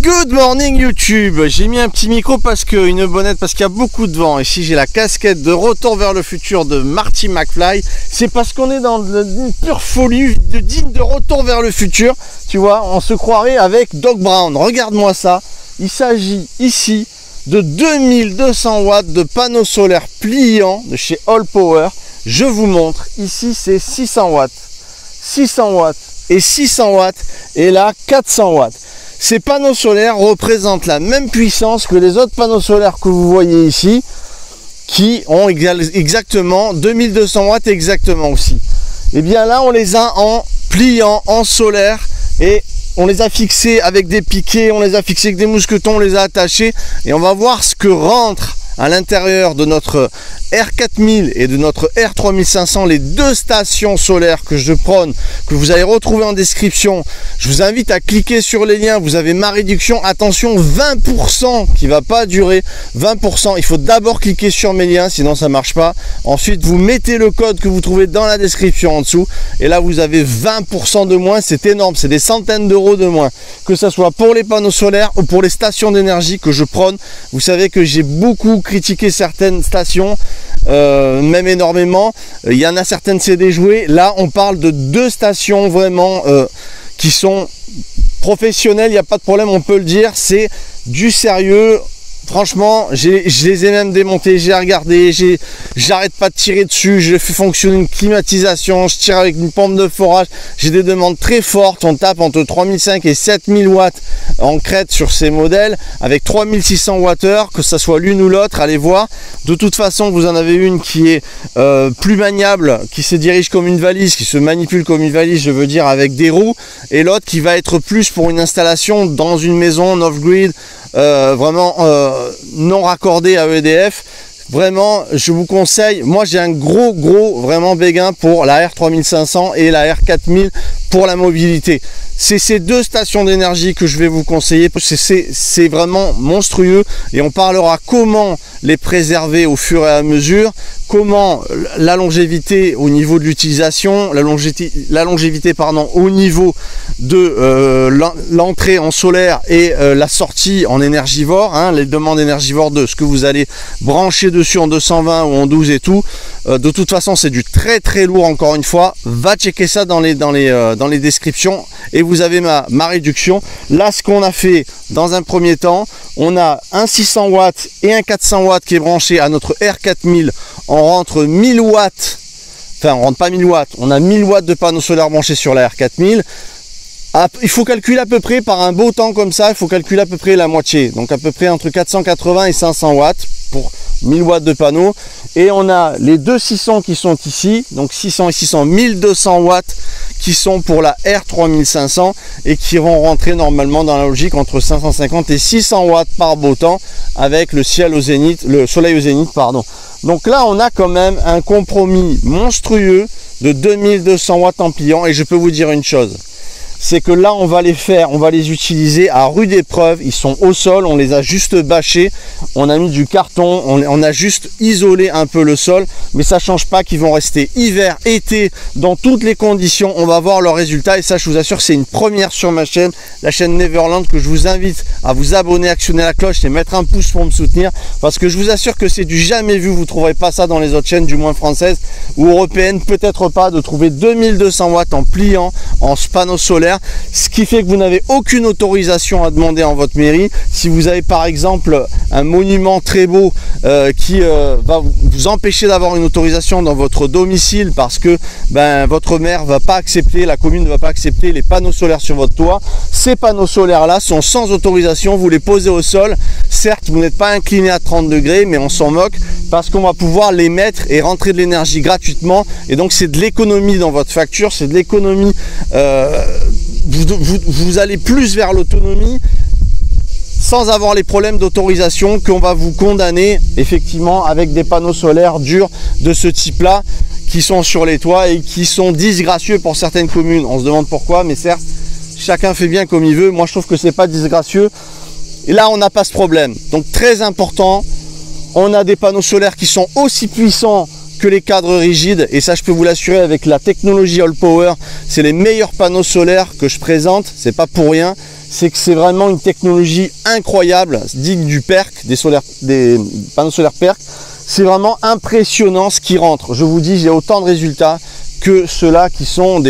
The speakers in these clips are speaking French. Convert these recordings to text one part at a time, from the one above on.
Good morning YouTube. J'ai mis un petit micro parce que une bonnette parce qu'il y a beaucoup de vent. Ici j'ai la casquette de Retour vers le futur de Marty McFly. C'est parce qu'on est dans une pure folie digne de Retour vers le futur. Tu vois, on se croirait avec Doc Brown. Regarde-moi ça. Il s'agit ici de 2200 watts de panneaux solaires pliants de chez All Power. Je vous montre. Ici c'est 600 watts. 600 watts et 600 watts. Et là 400 watts. Ces panneaux solaires représentent la même puissance que les autres panneaux solaires que vous voyez ici, qui ont exactement 2200 watts exactement aussi. Et bien là, on les a en pliant, en solaire, et on les a fixés avec des piquets, on les a fixés avec des mousquetons, on les a attachés, et on va voir ce que rentre à l'intérieur de notre R4000 et de notre R3500, les deux stations solaires que je prône, que vous allez retrouver en description. Je vous invite à cliquer sur les liens, vous avez ma réduction, attention 20% qui va pas durer, 20%, il faut d'abord cliquer sur mes liens, sinon ça marche pas. Ensuite vous mettez le code que vous trouvez dans la description en dessous, et là vous avez 20% de moins, c'est énorme, c'est des centaines d'euros de moins, que ce soit pour les panneaux solaires ou pour les stations d'énergie que je prône. Vous savez que j'ai beaucoup critiqué certaines stations, même énormément. Il y en a certaines c'est déjoué. Là on parle de deux stations vraiment qui sont professionnelles, il n'y a pas de problème, on peut le dire, c'est du sérieux. Franchement, je les ai même démontés, j'ai regardé, j'arrête pas de tirer dessus, je fais fonctionner une climatisation, je tire avec une pompe de forage, j'ai des demandes très fortes, on tape entre 3500 et 7000 watts en crête sur ces modèles, avec 3600 Wh, que ce soit l'une ou l'autre, allez voir. De toute façon, vous en avez une qui est plus maniable, qui se dirige comme une valise, qui se manipule comme une valise, je veux dire, avec des roues, et l'autre qui va être plus pour une installation dans une maison off-grid, vraiment non raccordé à EDF. Vraiment, je vous conseille, moi j'ai un gros vraiment béguin pour la R3500 et la R4000 pour la mobilité. C'est ces deux stations d'énergie que je vais vous conseiller, c'est vraiment monstrueux, et on parlera comment les préserver au fur et à mesure, comment la longévité au niveau de l'utilisation, la longévité pardon, au niveau de l'entrée en solaire et la sortie en énergivore, hein, les demandes énergivores de ce que vous allez brancher dessus en 220 ou en 12 et tout. De toute façon c'est du très lourd, encore une fois, va checker ça dans les descriptions et vous avez ma réduction. Là ce qu'on a fait dans un premier temps, on a un 600 watts et un 400 watts qui est branché à notre R4000. On rentre 1000 watts, enfin on rentre pas 1000 watts, on a 1000 watts de panneaux solaires branchés sur la R4000. Il faut calculer à peu près, par un beau temps comme ça, il faut calculer à peu près la moitié, donc à peu près entre 480 et 500 watts pour 1000 watts de panneaux. Et on a les deux 600 qui sont ici, donc 600 et 600, 1200 watts qui sont pour la R3500 et qui vont rentrer normalement dans la logique entre 550 et 600 watts par beau temps avec le ciel au zénith, le soleil au zénith, pardon. Donc là on a quand même un compromis monstrueux de 2200 watts en pliant, et je peux vous dire une chose, c'est que là on va les utiliser à rude épreuve. Ils sont au sol, on les a juste bâchés, on a mis du carton, on a juste isolé un peu le sol, mais ça change pas qu'ils vont rester hiver, été, dans toutes les conditions. On va voir leurs résultats, et ça je vous assure c'est une première sur ma chaîne, la chaîne Neverland, que je vous invite à vous abonner, actionner la cloche et mettre un pouce pour me soutenir, parce que je vous assure que c'est du jamais vu. Vous trouverez pas ça dans les autres chaînes, du moins françaises ou européennes, peut-être pas, de trouver 2200 watts en pliant, en panneau solaire. Ce qui fait que vous n'avez aucune autorisation à demander en votre mairie. Si vous avez par exemple un monument très beau qui va vous empêcher d'avoir une autorisation dans votre domicile parce que votre maire va pas accepter, la commune ne va pas accepter les panneaux solaires sur votre toit, ces panneaux solaires là sont sans autorisation, vous les posez au sol. Certes vous n'êtes pas incliné à 30 degrés, mais on s'en moque parce qu'on va pouvoir les mettre et rentrer de l'énergie gratuitement, et donc c'est de l'économie dans votre facture, c'est de l'économie, vous allez plus vers l'autonomie sans avoir les problèmes d'autorisation qu'on va vous condamner effectivement avec des panneaux solaires durs de ce type là qui sont sur les toits et qui sont disgracieux pour certaines communes. On se demande pourquoi, mais certes chacun fait bien comme il veut. Moi je trouve que c'est pas disgracieux, et là on n'a pas ce problème. Donc très important, on a des panneaux solaires qui sont aussi puissants que les cadres rigides, et ça je peux vous l'assurer, avec la technologie All Power, c'est les meilleurs panneaux solaires que je présente, c'est pas pour rien. c'est que c'est vraiment une technologie incroyable, digne du PERC, des panneaux solaires PERC. C'est vraiment impressionnant ce qui rentre. Je vous dis, j'ai autant de résultats que ceux-là qui sont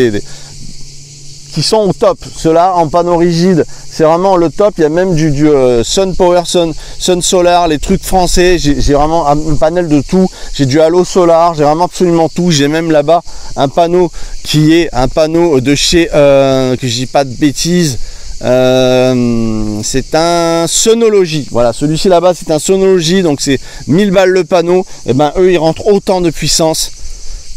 qui sont au top. Ceux-là en panneau rigide, c'est vraiment le top. Il y a même du Sun Power, Sun Solar, les trucs français. J'ai vraiment un panel de tout. J'ai du Halo Solar, j'ai vraiment absolument tout. J'ai même là-bas un panneau qui est un panneau de chez, que je dis pas de bêtises, c'est un Sonology. Voilà, celui-ci là-bas c'est un Sonology, donc c'est 1000 balles le panneau. Et ben eux ils rentrent autant de puissance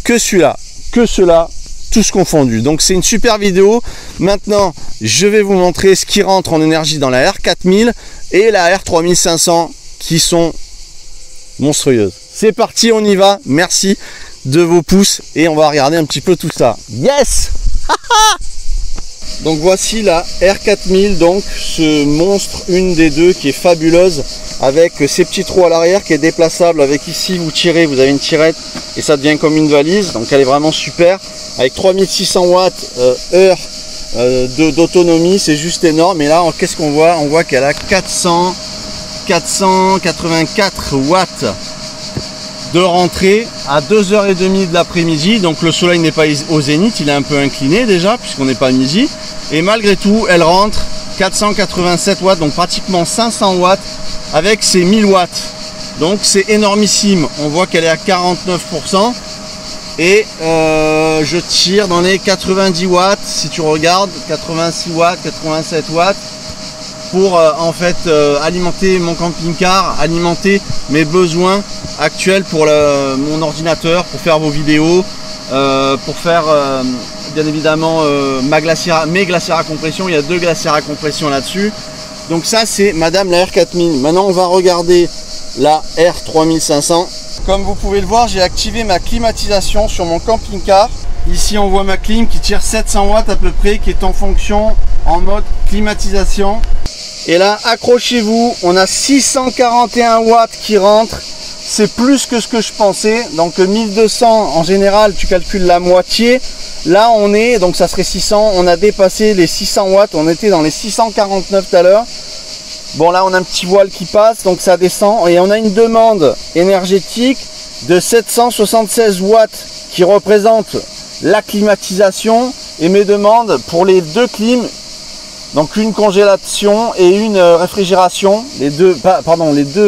que celui-là, que ceux-là, tous confondus. Donc c'est une super vidéo. Maintenant je vais vous montrer ce qui rentre en énergie dans la R4000 et la R3500 qui sont monstrueuses. C'est parti, on y va. Merci de vos pouces et on va regarder un petit peu tout ça. Yes. Donc voici la R4000, donc ce monstre, une des deux qui est fabuleuse, avec ces petits trous à l'arrière qui est déplaçable. Avec ici vous tirez, vous avez une tirette et ça devient comme une valise. Donc elle est vraiment super, avec 3600 watts heure d'autonomie, c'est juste énorme. Et là qu'est-ce qu'on voit? On voit qu'elle a 484 watts de rentrée à 2h30 de l'après-midi. Donc le soleil n'est pas au zénith, il est un peu incliné déjà puisqu'on n'est pas à midi, et malgré tout elle rentre 487 watts, donc pratiquement 500 watts avec ses 1000 watts. Donc c'est énormissime. On voit qu'elle est à 49% et je tire dans les 90 watts si tu regardes, 86 watts, 87 watts pour en fait alimenter mon camping-car, alimenter mes besoins actuels pour mon ordinateur, pour faire vos vidéos, pour faire bien évidemment mes glacières à compression. Il y a 2 glacières à compression là-dessus. Donc ça c'est madame la R4000. Maintenant on va regarder la R3500. Comme vous pouvez le voir, j'ai activé ma climatisation sur mon camping-car. Ici on voit ma clim qui tire 700 watts à peu près, qui est en fonction en mode climatisation. Et là accrochez-vous, on a 641 watts qui rentrent. C'est plus que ce que je pensais. Donc 1200 en général tu calcules la moitié. Là on est, donc ça serait 600, on a dépassé les 600 watts, on était dans les 649 tout à l'heure. Bon là on a un petit voile qui passe, donc ça descend, et on a une demande énergétique de 776 watts qui représente la climatisation, et mes demandes pour les 2 clims, donc une congélation et une réfrigération, les deux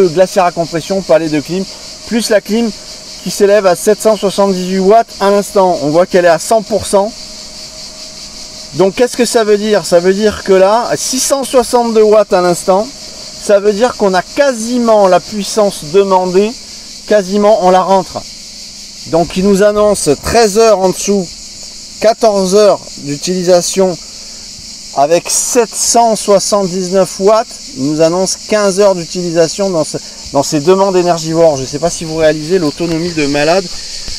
glacières à compression, pas les 2 clims, plus la clim qui s'élève à 778 watts à l'instant. On voit qu'elle est à 100%. Donc qu'est-ce que ça veut dire? Ça veut dire que là, à 662 watts à l'instant, ça veut dire qu'on a quasiment la puissance demandée, quasiment on la rentre. Donc il nous annonce 13 heures en dessous, 14 heures d'utilisation avec 779 watts, il nous annonce 15 heures d'utilisation dans ces demandes énergivores. Je ne sais pas si vous réalisez l'autonomie de malade.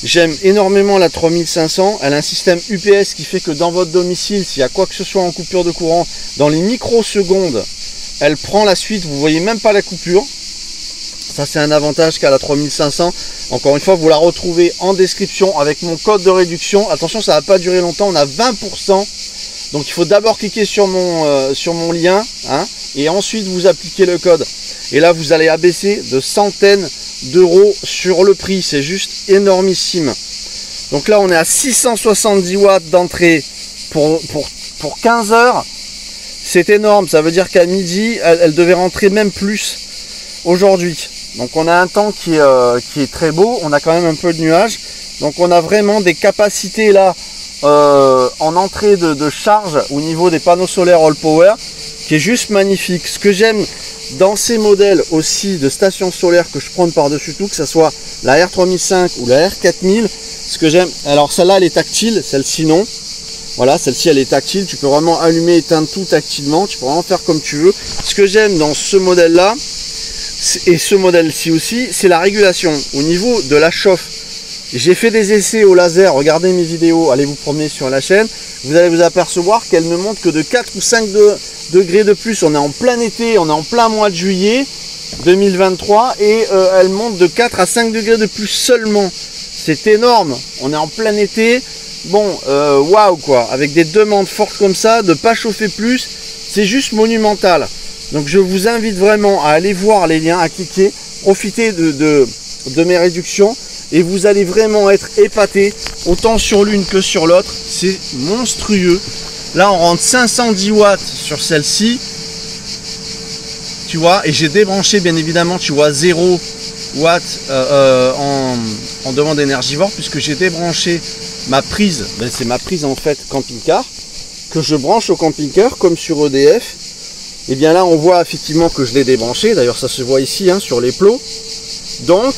J'aime énormément la 3500. Elle a un système UPS qui fait que dans votre domicile, s'il y a quoi que ce soit en coupure de courant, dans les microsecondes, elle prend la suite. Vous ne voyez même pas la coupure. Ça, c'est un avantage qu'a la 3500. Encore une fois, vous la retrouvez en description avec mon code de réduction. Attention, ça ne va pas durer longtemps. On a 20%. Donc il faut d'abord cliquer sur mon lien, hein, et ensuite vous appliquez le code. Et là vous allez abaisser de centaines d'euros sur le prix. C'est juste énormissime. Donc là on est à 670 watts d'entrée pour 15 heures. C'est énorme. Ça veut dire qu'à midi, elle devait rentrer même plus aujourd'hui. Donc on a un temps qui est très beau. On a quand même un peu de nuages. Donc on a vraiment des capacités là en entrée de charge au niveau des panneaux solaires All Power qui est juste magnifique. Ce que j'aime dans ces modèles aussi de stations solaires que je prends par-dessus tout, que ce soit la R3005 ou la R4000, ce que j'aime, alors celle-là elle est tactile, celle-ci non. Voilà, celle-ci elle est tactile, tu peux vraiment allumer, éteindre tout tactilement, tu peux vraiment faire comme tu veux. Ce que j'aime dans ce modèle-là, et ce modèle-ci aussi, c'est la régulation au niveau de la chauffe. J'ai fait des essais au laser, regardez mes vidéos, allez vous promener sur la chaîne, vous allez vous apercevoir qu'elle ne monte que de 4 ou 5 degrés de plus. On est en plein été, on est en plein mois de juillet 2023 et elle monte de 4 à 5 degrés de plus seulement. C'est énorme, on est en plein été, bon, waouh quoi, avec des demandes fortes comme ça, de pas chauffer plus, c'est juste monumental. Donc je vous invite vraiment à aller voir les liens, à cliquer, profiter de mes réductions et vous allez vraiment être épaté, autant sur l'une que sur l'autre. C'est monstrueux. Là on rentre 510 watts sur celle-ci, tu vois, et j'ai débranché bien évidemment, tu vois, 0 watts en demande énergivore, puisque j'ai débranché ma prise, ben, c'est ma prise en fait camping-car, que je branche au camping-car comme sur EDF. Et bien là on voit effectivement que je l'ai débranché, d'ailleurs ça se voit ici hein, sur les plots. Donc,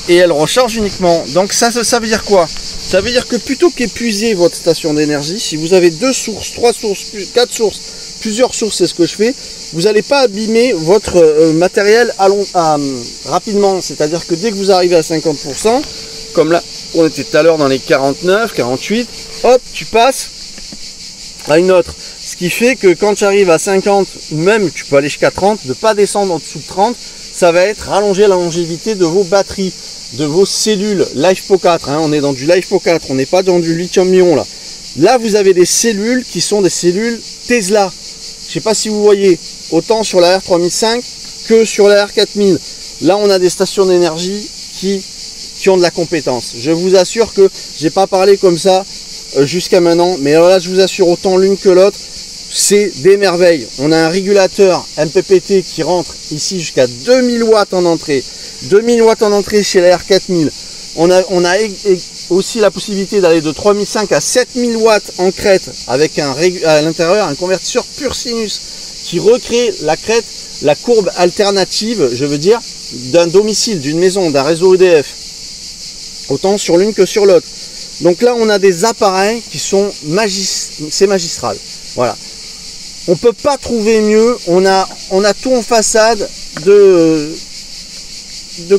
et elle recharge uniquement. Donc ça veut dire quoi? Ça veut dire que plutôt qu'épuiser votre station d'énergie, si vous avez 2 sources, 3 sources, 4 sources, plusieurs sources, c'est ce que je fais, vous n'allez pas abîmer votre matériel rapidement. C'est-à-dire que dès que vous arrivez à 50%, comme là on était tout à l'heure dans les 49, 48, hop, tu passes à une autre. Ce qui fait que quand tu arrives à 50, ou même tu peux aller jusqu'à 30, de ne pas descendre en dessous de 30, ça va être rallonger la longévité de vos batteries, de vos cellules LiFePO4. Hein, on est dans du LiFePO4, on n'est pas dans du lithium-ion là. Là, vous avez des cellules qui sont des cellules Tesla. Je ne sais pas si vous voyez, autant sur la R3005 que sur la R4000. Là, on a des stations d'énergie qui ont de la compétence. Je vous assure que je n'ai pas parlé comme ça jusqu'à maintenant, mais là, je vous assure, autant l'une que l'autre, c'est des merveilles. On a un régulateur MPPT qui rentre ici jusqu'à 2000 watts en entrée. 2000 watts en entrée chez la R4000. On a aussi la possibilité d'aller de 3005 à 7000 watts en crête avec à l'intérieur un convertisseur pur sinus qui recrée la crête, la courbe alternative, je veux dire, d'un domicile, d'une maison, d'un réseau EDF. Autant sur l'une que sur l'autre. Donc là, on a des appareils qui sont c'est magistral. Voilà. On ne peut pas trouver mieux. On a tout en façade, de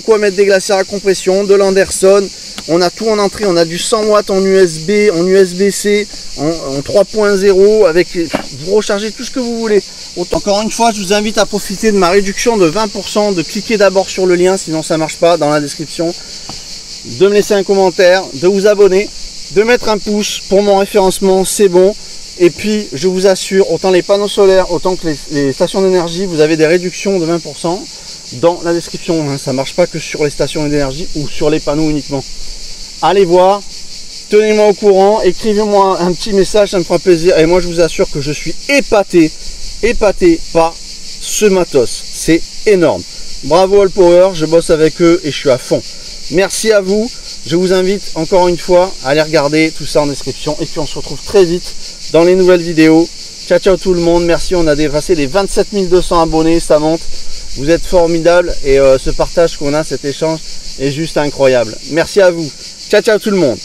quoi mettre des glacières à compression, de l'Anderson. On a tout en entrée. On a du 100 watts en USB, en USB-C, en 3.0. Avec, vous rechargez tout ce que vous voulez. Encore une fois, je vous invite à profiter de ma réduction de 20%, de cliquer d'abord sur le lien, sinon ça ne marche pas, dans la description. De me laisser un commentaire, de vous abonner, de mettre un pouce pour mon référencement, c'est bon. Et puis, je vous assure, autant les panneaux solaires, autant que les stations d'énergie, vous avez des réductions de 20% dans la description. Ça ne marche pas que sur les stations d'énergie ou sur les panneaux uniquement. Allez voir, tenez-moi au courant, écrivez-moi un petit message, ça me fera plaisir. Et moi, je vous assure que je suis épaté par ce matos. C'est énorme. Bravo Allpower, je bosse avec eux et je suis à fond. Merci à vous. Je vous invite encore une fois à aller regarder tout ça en description. Et puis on se retrouve très vite dans les nouvelles vidéos. Ciao ciao tout le monde. Merci, on a dépassé les 27 200 abonnés. Ça monte. Vous êtes formidables. Et ce partage qu'on a, cet échange est juste incroyable. Merci à vous. Ciao ciao tout le monde.